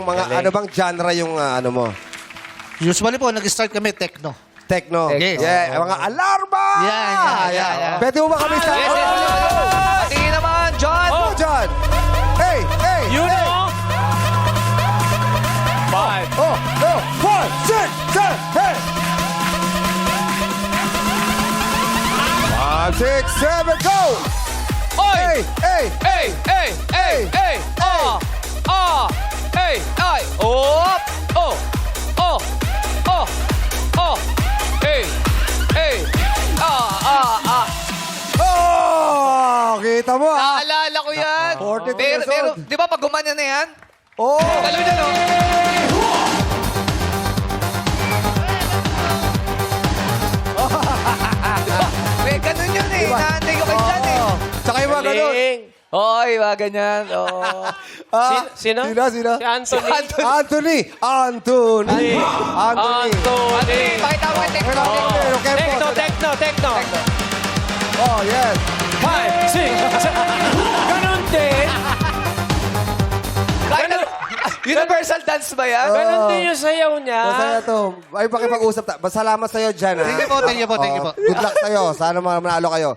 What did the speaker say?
mga ano bang genre yung ano mo? Usually po, nag-start kami techno. Techno. Yes. Yeah, mga alarma! Yeah. Pwede mo ba kami sa... Yes, yes. Patingin naman, John. Oh, John! Hey! You hey. know? 5. Oh, 1, 6, 7, hey! 5, 6, 7, go! Oy! Hey! Hey! Hey! Hey! Hey! Hey! Ay! Oh! Oh! Oh! Oh! Oh! Hey! Hey! Oh! Kita mo, ah! Naalala ko yan. 42 Pero, years old. di ba pag gumanya na yan? Oh! Dalo na, no? May ganun yun eh. Naantay ko kayo dyan eh. Tsaka yung mga ganun. Galing. Oy, mga ganyan. Oh. Ah, Sino? Sino? Si Anthony. Anthony! Anthony! Anthony. Pakita mo yung techno. Techno. Oh, yes. 5, 6, 7. Ganun din. Universal dance ba yan? Ganun din yung sayaw niya. Masaya to. Ay, pakipag-usap. Salamat sa'yo dyan, ha? Thank you po. Good luck sa'yo. Sana manalo kayo.